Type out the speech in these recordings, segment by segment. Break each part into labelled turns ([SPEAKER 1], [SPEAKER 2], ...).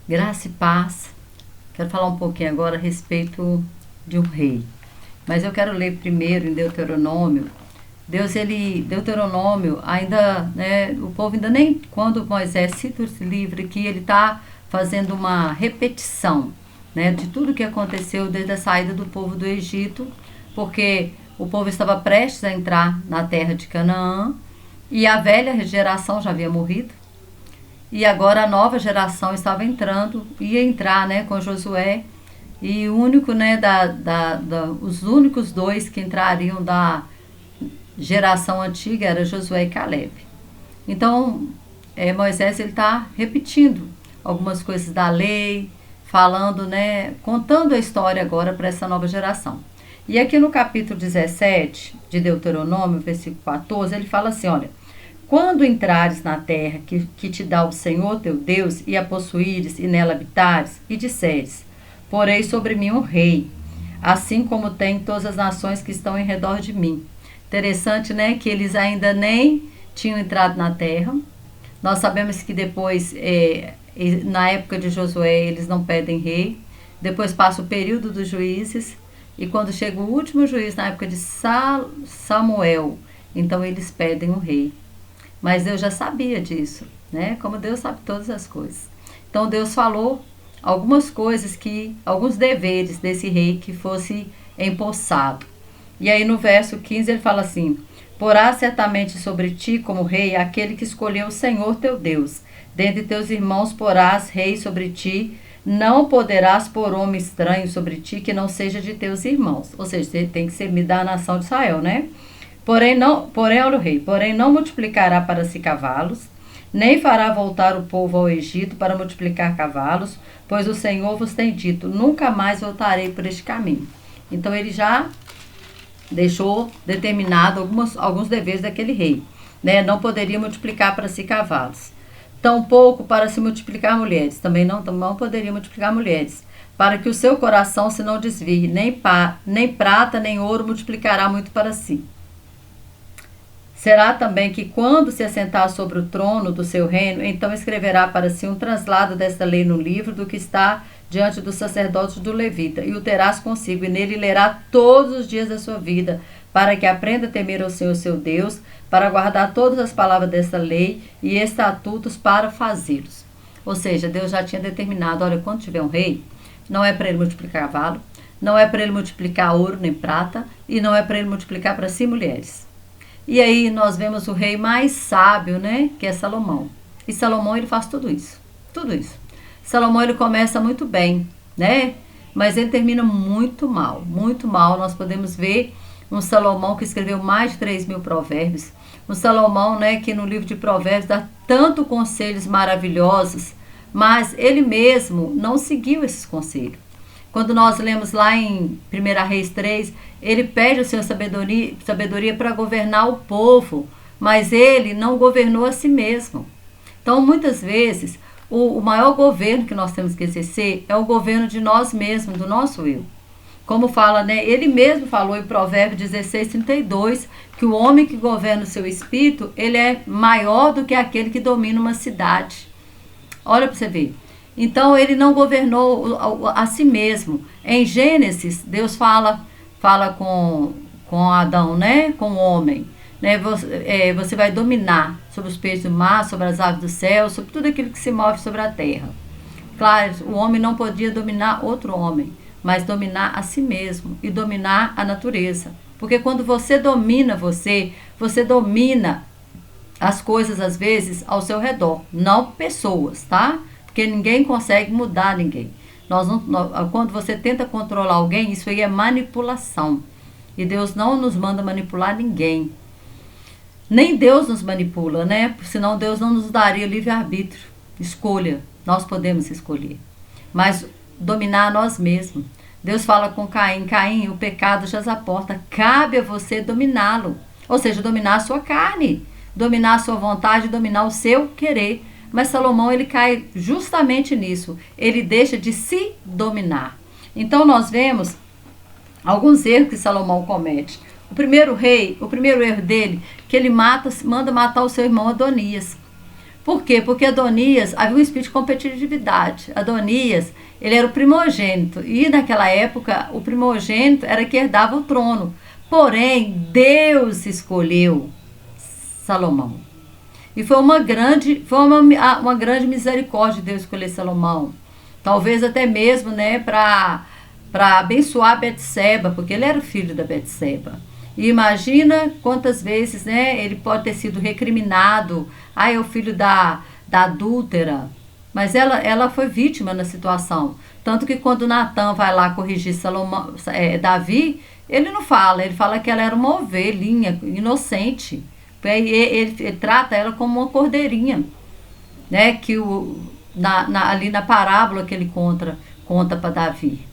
[SPEAKER 1] Graça e paz. Quero falar um pouquinho agora a respeito de um rei. Mas eu quero ler primeiro em Deuteronômio. Deuteronômio, ainda, né, o povo ainda nem, quando Moisés cita esse livro aqui, ele está fazendo uma repetição, né, de tudo que aconteceu desde a saída do povo do Egito, porque o povo estava prestes a entrar na terra de Canaã e a velha geração já havia morrido. E agora a nova geração estava entrando, ia entrar, né, com Josué. E o único, né, os únicos dois que entrariam da geração antiga era Josué e Caleb. Então, Moisés ele está repetindo algumas coisas da lei, falando, né, contando a história agora para essa nova geração. E aqui no capítulo 17 de Deuteronômio, versículo 14, ele fala assim, olha: quando entrares na terra que te dá o Senhor teu Deus, e a possuíres, e nela habitares, e disseres: porei sobre mim um rei, assim como tem todas as nações que estão em redor de mim. Interessante, né, que eles ainda nem tinham entrado na terra. Nós sabemos que depois, na época de Josué, eles não pedem rei. Depois passa o período dos juízes, e quando chega o último juiz, na época de Samuel, então eles pedem um rei. Mas Deus já sabia disso, né? Como Deus sabe todas as coisas. Então Deus falou algumas coisas, alguns deveres desse rei que fosse empossado. E aí no verso 15 ele fala assim: porá certamente sobre ti como rei aquele que escolheu o Senhor teu Deus. Dentre teus irmãos porás rei sobre ti. Não poderás pôr homem estranho sobre ti que não seja de teus irmãos. Ou seja, você tem que ser da nação de Israel, né? Olha o rei, porém não multiplicará para si cavalos, nem fará voltar o povo ao Egito para multiplicar cavalos, pois o Senhor vos tem dito: nunca mais voltarei por este caminho. Então ele já deixou determinado alguns deveres daquele rei, né? Não poderia multiplicar para si cavalos, tampouco para se multiplicar mulheres, também não poderia multiplicar mulheres, para que o seu coração se não desvie, nem prata nem ouro multiplicará muito para si. Será também que, quando se assentar sobre o trono do seu reino, então escreverá para si um translado desta lei no livro do que está diante dos sacerdotes do levita, e o terás consigo, e nele lerá todos os dias da sua vida, para que aprenda a temer ao Senhor seu Deus, para guardar todas as palavras desta lei e estatutos para fazê-los. Ou seja, Deus já tinha determinado: olha, quando tiver um rei, não é para ele multiplicar cavalo, não é para ele multiplicar ouro nem prata, e não é para ele multiplicar para si mulheres. E aí nós vemos o rei mais sábio, né, que é Salomão. E Salomão ele faz tudo isso, tudo isso. Salomão ele começa muito bem, né, mas ele termina muito mal, muito mal. Nós podemos ver um Salomão que escreveu mais de 3.000 provérbios. Um Salomão, né, que no livro de provérbios dá tanto conselhos maravilhosos, mas ele mesmo não seguiu esses conselhos. Quando nós lemos lá em 1 Reis 3, ele pede ao Senhor sabedoria para governar o povo, mas ele não governou a si mesmo. Então, muitas vezes, o maior governo que nós temos que exercer é o governo de nós mesmos, do nosso eu. Como fala, né? Ele mesmo falou em Provérbios 16:32, que o homem que governa o seu espírito, ele é maior do que aquele que domina uma cidade. Olha para você ver. Então ele não governou a si mesmo. Em Gênesis, Deus fala com Adão, né? Com o homem. Né? Você vai dominar sobre os peixes do mar, sobre as aves do céu, sobre tudo aquilo que se move sobre a terra. Claro, o homem não podia dominar outro homem, mas dominar a si mesmo e dominar a natureza. Porque quando você domina você domina as coisas, às vezes, ao seu redor, não pessoas, tá? Porque ninguém consegue mudar ninguém. Quando você tenta controlar alguém, isso aí é manipulação. E Deus não nos manda manipular ninguém. Nem Deus nos manipula, né? Senão Deus não nos daria livre-arbítrio, escolha. Nós podemos escolher. Mas dominar a nós mesmos. Deus fala com Caim: Caim, o pecado já à porta. Cabe a você dominá-lo. Ou seja, dominar a sua carne, dominar a sua vontade, dominar o seu querer. Mas Salomão ele cai justamente nisso. Ele deixa de se dominar. Então nós vemos alguns erros que Salomão comete. O primeiro erro dele, que ele manda matar o seu irmão Adonias. Por quê? Porque Adonias, havia um espírito de competitividade. Adonias, ele era o primogênito. E naquela época, o primogênito era que herdava o trono. Porém, Deus escolheu Salomão. E foi uma grande misericórdia de Deus escolher Salomão. Talvez até mesmo, né, para abençoar Betseba, porque ele era o filho da Betseba. E imagina quantas vezes, né, ele pode ter sido recriminado. Ah, é o filho da adúltera. Mas ela foi vítima na situação. Tanto que quando Natan vai lá corrigir Davi, ele não fala. Ele fala que ela era uma ovelhinha inocente. Ele trata ela como uma cordeirinha. Né, que ali na parábola que ele conta para Davi.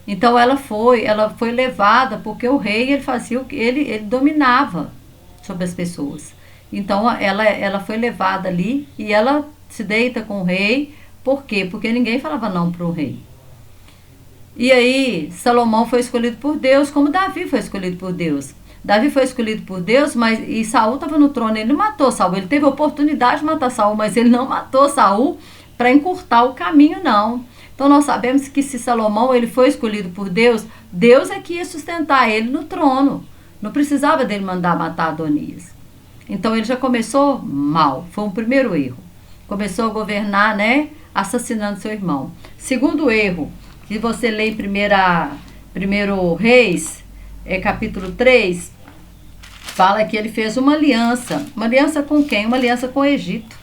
[SPEAKER 1] Então ela foi levada porque o rei ele fazia ele dominava sobre as pessoas. Então ela foi levada ali e ela se deita com o rei. Por quê? Porque ninguém falava não para o rei. E aí Salomão foi escolhido por Deus, como Davi foi escolhido por Deus. Davi foi escolhido por Deus, e Saul estava no trono, ele não matou Saul, ele teve a oportunidade de matar Saul, mas ele não matou Saul para encurtar o caminho, não. Então nós sabemos que se Salomão ele foi escolhido por Deus, Deus é que ia sustentar ele no trono. Não precisava dele mandar matar Adonias. Então ele já começou mal, foi um primeiro erro. Começou a governar, né, assassinando seu irmão. Segundo erro, que você lê em primeiro Reis, capítulo 3, fala que ele fez uma aliança. Uma aliança com quem? Uma aliança com o Egito.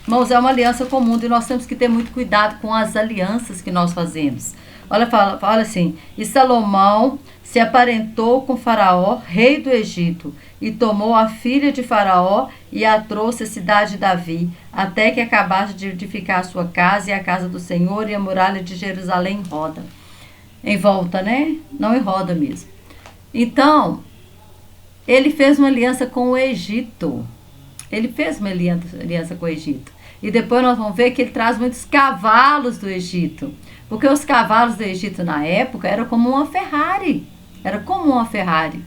[SPEAKER 1] Irmãos, é uma aliança com o mundo e nós temos que ter muito cuidado com as alianças que nós fazemos. Olha, fala assim: e Salomão se aparentou com Faraó, rei do Egito, e tomou a filha de Faraó e a trouxe à cidade de Davi, até que acabasse de edificar a sua casa e a casa do Senhor e a muralha de Jerusalém em volta, né? Não em roda mesmo. Então, ele fez uma aliança com o Egito. Ele fez uma aliança com o Egito. E depois nós vamos ver que ele traz muitos cavalos do Egito. Porque os cavalos do Egito na época eram como uma Ferrari. Era como uma Ferrari.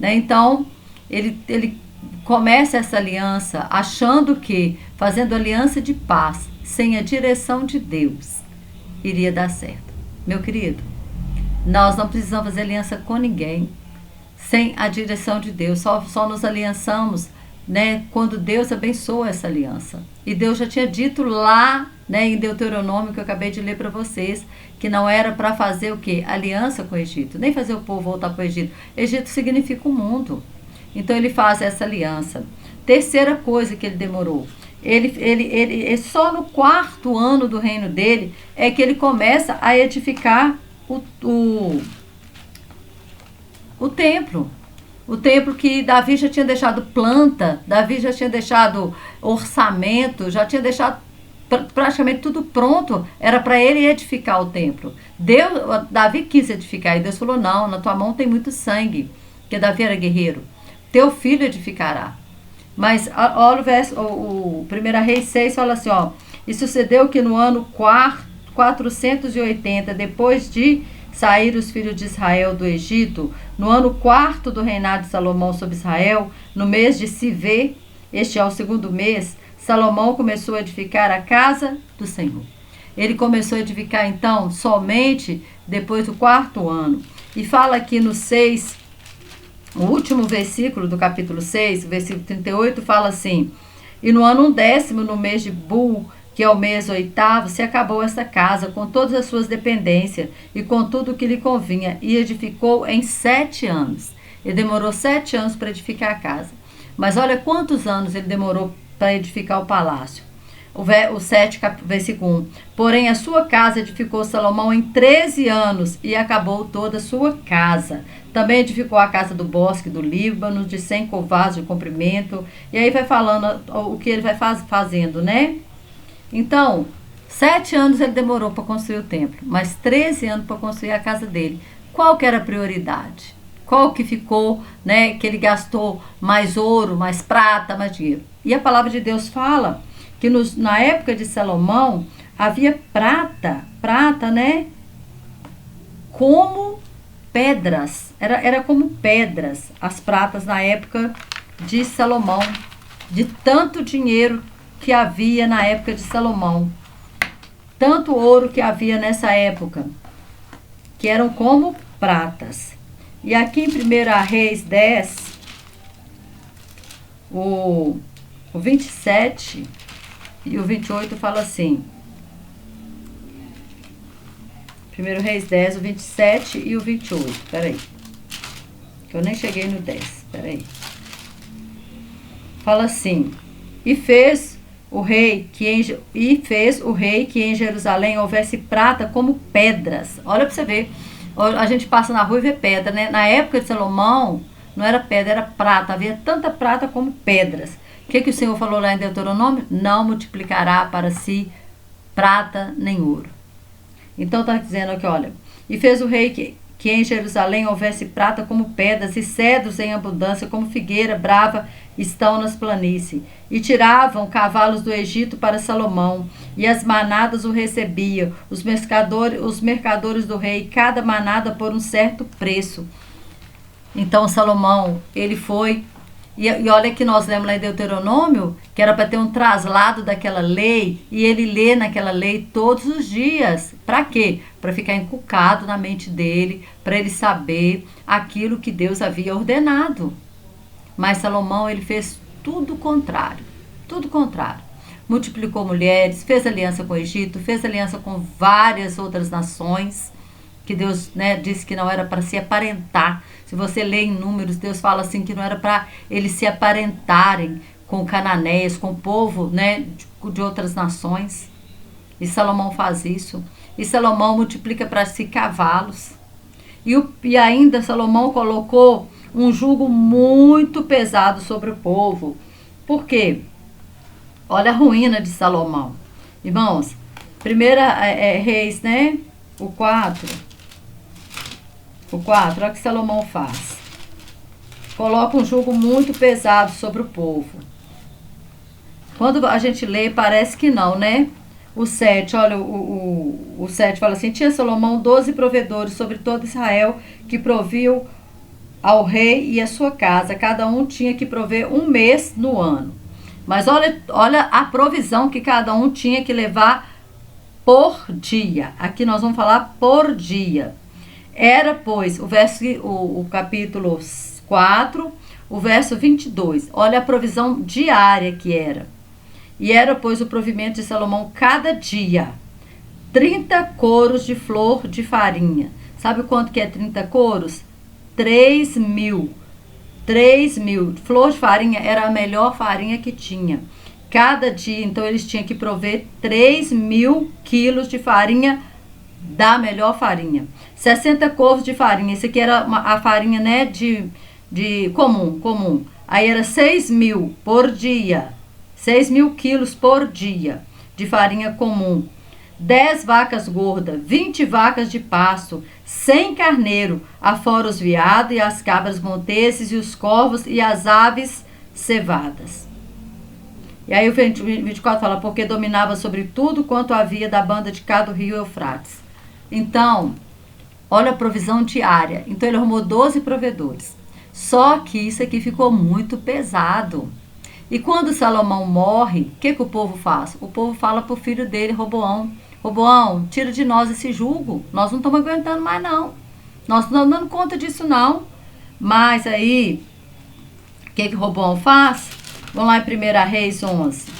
[SPEAKER 1] Né? Então, ele começa essa aliança achando que, fazendo aliança de paz, sem a direção de Deus, iria dar certo. Meu querido, nós não precisamos fazer aliança com ninguém sem a direção de Deus. Só nos aliançamos, né, quando Deus abençoa essa aliança. E Deus já tinha dito lá, né, em Deuteronômio, que eu acabei de ler para vocês, que não era para fazer o quê? Aliança com o Egito, nem fazer o povo voltar para o Egito. Egito significa o mundo. Então ele faz essa aliança. Terceira coisa que ele demorou. Ele só no 4º ano do reino dele é que ele começa a edificar o templo. O templo que Davi já tinha deixado planta, Davi já tinha deixado orçamento, já tinha deixado praticamente tudo pronto. Era para ele edificar o templo. Davi quis edificar e Deus falou: não, na tua mão tem muito sangue, porque Davi era guerreiro. Teu filho edificará. Mas olha o verso, o 1 Reis 6 fala assim, ó: e sucedeu que no ano 480, depois de sair os filhos de Israel do Egito, no ano 4º do reinado de Salomão sobre Israel, no mês de Sivê, este é o 2º mês, Salomão começou a edificar a casa do Senhor. Ele começou a edificar, então, somente depois do 4º ano. E fala aqui no 6, o último versículo do capítulo 6, versículo 38, fala assim: e no ano 10º, no mês de Bul, que é o mês 8º, se acabou essa casa, com todas as suas dependências, e com tudo o que lhe convinha, e edificou em 7 anos. Ele demorou 7 anos para edificar a casa. Mas olha quantos anos ele demorou para edificar o palácio. O 7, versículo 1. Porém, a sua casa edificou Salomão em 13 anos, e acabou toda a sua casa. Também edificou a casa do bosque do Líbano, de 100 covados de comprimento. E aí vai falando o que ele vai fazendo, né? Então, 7 anos ele demorou para construir o templo, mas 13 anos para construir a casa dele. Qual que era a prioridade? Qual que ficou, né, que ele gastou mais ouro, mais prata, mais dinheiro? E a palavra de Deus fala que na época de Salomão havia prata, né, como pedras. Era como pedras as pratas na época de Salomão, de tanto dinheiro que havia na época de Salomão. Tanto ouro que havia nessa época, que eram como pratas. E aqui em 1 Reis 10, o 27 e o 28 fala assim. 1 Reis 10, o 27 e o 28. Peraí. Que eu nem cheguei no 10. Peraí. Fala assim. E fez o rei que em Jerusalém houvesse prata como pedras. Olha para você ver. A gente passa na rua e vê pedra, né? Na época de Salomão, não era pedra, era prata. Havia tanta prata como pedras. O que o Senhor falou lá em Deuteronômio? Não multiplicará para si prata nem ouro. Então está dizendo aqui, olha. E fez o rei que em Jerusalém houvesse prata como pedras e cedros em abundância, como figueira brava estão nas planícies. E tiravam cavalos do Egito para Salomão, e as manadas o recebiam, os mercadores do rei, cada manada por um certo preço. Então Salomão, ele foi, e olha que nós lemos lá em Deuteronômio, que era para ter um traslado daquela lei, e ele lê naquela lei todos os dias. Para quê? Para ficar inculcado na mente dele, para ele saber aquilo que Deus havia ordenado. Mas Salomão, ele fez tudo contrário, tudo contrário. Multiplicou mulheres, fez aliança com o Egito, fez aliança com várias outras nações, que Deus, né, disse que não era para se aparentar. Se você lê em Números, Deus fala assim que não era para eles se aparentarem com cananéias, com o povo, né, de outras nações. E Salomão faz isso. E Salomão multiplica para si cavalos. E ainda Salomão colocou um jugo muito pesado sobre o povo. Por quê? Olha a ruína de Salomão. Irmãos, 1 Reis, né? O 4, olha o que Salomão faz. Coloca um jugo muito pesado sobre o povo. Quando a gente lê, parece que não, né? O 7, olha, o 7 fala assim: tinha Salomão 12 provedores sobre todo Israel, que proviam ao rei e a sua casa. Cada um tinha que prover um mês no ano. Mas olha a provisão que cada um tinha que levar por dia. Aqui nós vamos falar por dia. Era, pois, o capítulo 4, o verso 22. Olha a provisão diária que era. E era, pois, o provimento de Salomão cada dia 30 coros de flor de farinha. Sabe quanto que é 30 coros? 3.000. 3.000. Flor de farinha era a melhor farinha que tinha. Cada dia, então, eles tinham que prover 3.000 quilos de farinha da melhor farinha. 60 covos de farinha. Isso aqui era a farinha, né, de comum. Aí era 6.000 por dia. 6.000 quilos por dia de farinha comum. 10 vacas gordas, 20 vacas de pasto, 100 carneiro, afora os veados e as cabras monteses e os corvos e as aves cevadas. E aí o 24 fala, porque dominava sobre tudo quanto havia da banda de cá do rio Eufrates. Então, olha a provisão diária. Então ele arrumou 12 provedores. Só que isso aqui ficou muito pesado. E quando Salomão morre, o que o povo faz? O povo fala para o filho dele, Roboão: Roboão, tira de nós esse jugo. Nós não estamos aguentando mais, não. Nós não estamos dando conta disso, não. Mas aí, o que Roboão faz? Vamos lá em 1 Reis 11.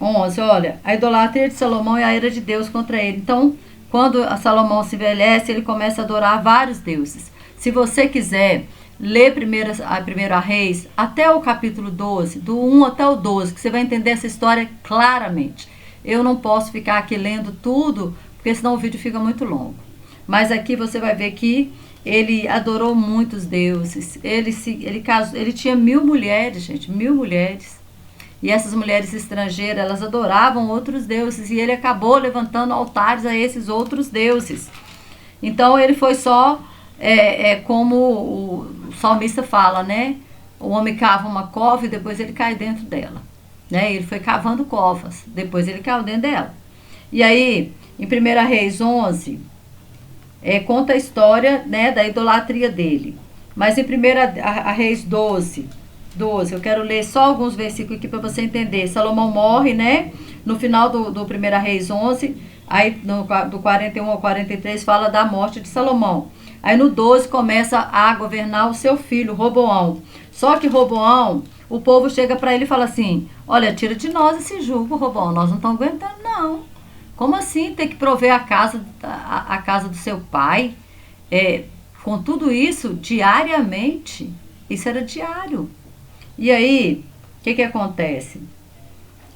[SPEAKER 1] 11, olha. A idolatria de Salomão e a ira de Deus contra ele. Então, quando Salomão se envelhece, ele começa a adorar vários deuses. Se você quiser ler a 1 Reis até o capítulo 12, do 1 até o 12, que você vai entender essa história claramente. Eu não posso ficar aqui lendo tudo, porque senão o vídeo fica muito longo. Mas aqui você vai ver que ele adorou muitos deuses. Ele tinha 1.000 mulheres, gente, 1.000 mulheres. E essas mulheres estrangeiras, elas adoravam outros deuses. E ele acabou levantando altares a esses outros deuses. Então ele foi só, como o salmista fala, né? O homem cava uma cova e depois ele cai dentro dela. Né? Ele foi cavando covas, depois ele caiu dentro dela. E aí, em 1 Reis 11, conta a história, né, da idolatria dele. Mas em 1 Reis 12, 12. Eu quero ler só alguns versículos aqui para você entender. Salomão morre, né? No final do 1 Reis 11, aí do 41 ao 43 fala da morte de Salomão. Aí no 12 começa a governar o seu filho, Roboão. Só que Roboão, o povo chega para ele e fala assim: olha, tira de nós esse jugo, Roboão, nós não estamos aguentando não. Como assim ter que prover a casa do seu pai? Com tudo isso, diariamente. Isso era diário. E aí, o que acontece?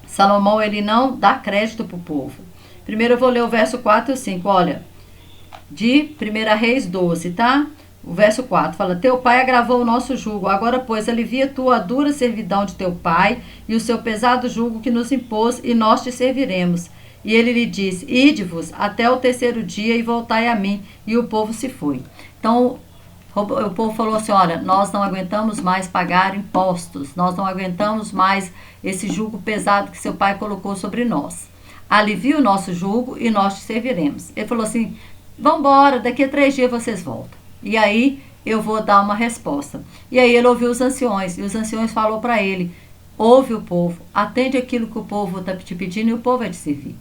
[SPEAKER 1] Salomão, ele não dá crédito para o povo. Primeiro eu vou ler o verso 4 e 5, olha, de 1 Reis 12, tá? O verso 4 fala: teu pai agravou o nosso jugo, agora pois alivia tu a dura servidão de teu pai e o seu pesado jugo que nos impôs, e nós te serviremos. E ele lhe disse: ide-vos até o terceiro dia e voltai a mim. E o povo se foi. Então o povo falou assim: olha, nós não aguentamos mais pagar impostos, nós não aguentamos mais esse jugo pesado que seu pai colocou sobre nós. Alivia o nosso jugo e nós te serviremos. Ele falou assim: vamos embora, daqui a 3 dias vocês voltam. E aí eu vou dar uma resposta. E aí ele ouviu os anciões, e os anciões falou para ele: ouve o povo, atende aquilo que o povo está te pedindo e o povo vai te servir.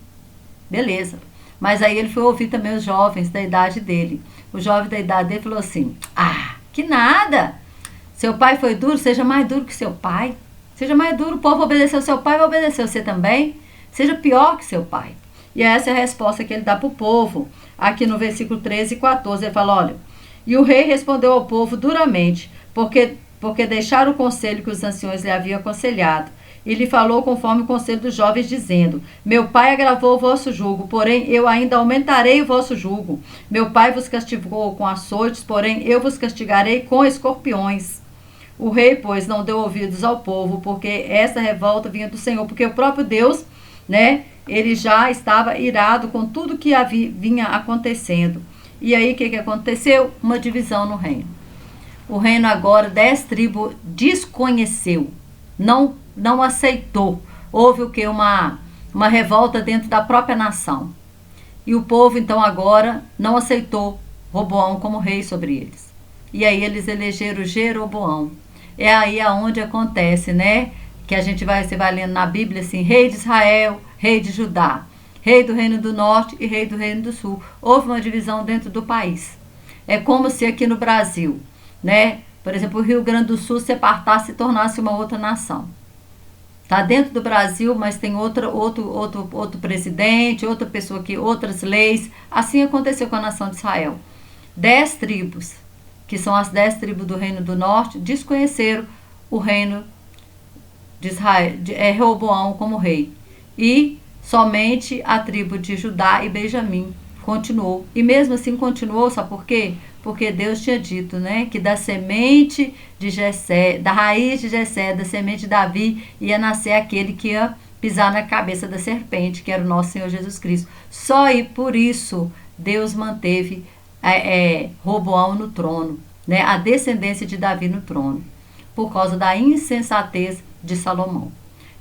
[SPEAKER 1] Beleza. Mas aí ele foi ouvir também os jovens da idade dele. O jovem da idade dele falou assim: ah, que nada. Seu pai foi duro, seja mais duro que seu pai. Seja mais duro, o povo obedeceu seu pai, vai obedecer você também. Seja pior que seu pai. E essa é a resposta que ele dá para o povo. Aqui no versículo 13 e 14, ele fala: olha, e o rei respondeu ao povo duramente, porque deixaram o conselho que os anciões lhe haviam aconselhado. E lhe falou conforme o conselho dos jovens, dizendo: meu pai agravou o vosso jugo, porém eu ainda aumentarei o vosso jugo. Meu pai vos castigou com açoites, porém eu vos castigarei com escorpiões. O rei, pois, não deu ouvidos ao povo, porque essa revolta vinha do Senhor, porque o próprio Deus, né, ele já estava irado com tudo que vinha acontecendo. E aí o que aconteceu? Uma divisão no reino. O reino agora, 10 tribos desconheceu, não aceitou. Houve o que? Uma revolta dentro da própria nação. E o povo, então, agora não aceitou Roboão como rei sobre eles. E aí eles elegeram Jeroboão. É aí aonde acontece, né? Que você vai lendo na Bíblia assim: rei de Israel, rei de Judá, rei do reino do norte e rei do reino do sul. Houve uma divisão dentro do país. É como se aqui no Brasil, né? Por exemplo, o Rio Grande do Sul se apartasse e tornasse uma outra nação. Está dentro do Brasil, mas tem outro presidente, outra pessoa aqui, outras leis. Assim aconteceu com a nação de Israel. 10 tribos, que são as 10 tribos do reino do norte, desconheceram o reino de Israel, Reoboão como rei. E somente a tribo de Judá e Benjamim continuou. E mesmo assim continuou, sabe por quê? Porque Deus tinha dito, né, que da semente de Jessé, da raiz de Jessé, da semente de Davi, ia nascer aquele que ia pisar na cabeça da serpente, que era o nosso Senhor Jesus Cristo. Só e por isso Deus manteve Roboão no trono, né, a descendência de Davi no trono, por causa da insensatez de Salomão.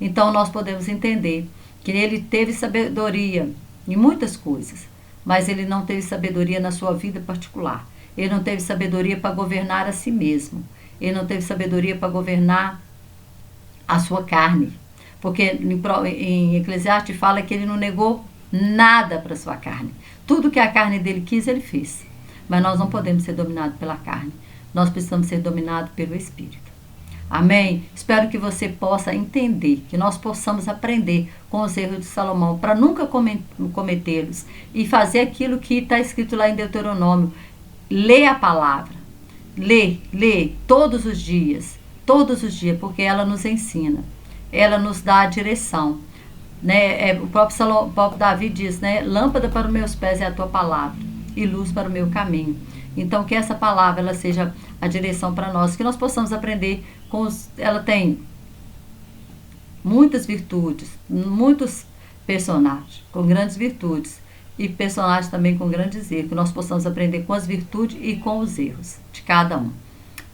[SPEAKER 1] Então nós podemos entender que ele teve sabedoria em muitas coisas, mas ele não teve sabedoria na sua vida particular. Ele não teve sabedoria para governar a si mesmo. Ele não teve sabedoria para governar a sua carne. Porque em Eclesiastes fala que ele não negou nada para a sua carne. Tudo que a carne dele quis, ele fez. Mas nós não podemos ser dominados pela carne. Nós precisamos ser dominados pelo Espírito. Amém? Espero que você possa entender, que nós possamos aprender com os erros de Salomão, para nunca cometê-los e fazer aquilo que está escrito lá em Deuteronômio. Lê a palavra, lê todos os dias, porque ela nos ensina, ela nos dá a direção, né? O próprio Davi diz, né? Lâmpada para os meus pés é a tua palavra e luz para o meu caminho. Então que essa palavra ela seja a direção para nós, que nós possamos aprender ela tem muitas virtudes, muitos personagens com grandes virtudes e personagens também com grandes erros, que nós possamos aprender com as virtudes e com os erros de cada um.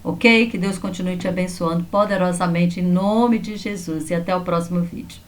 [SPEAKER 1] Ok? Que Deus continue te abençoando poderosamente em nome de Jesus e até o próximo vídeo.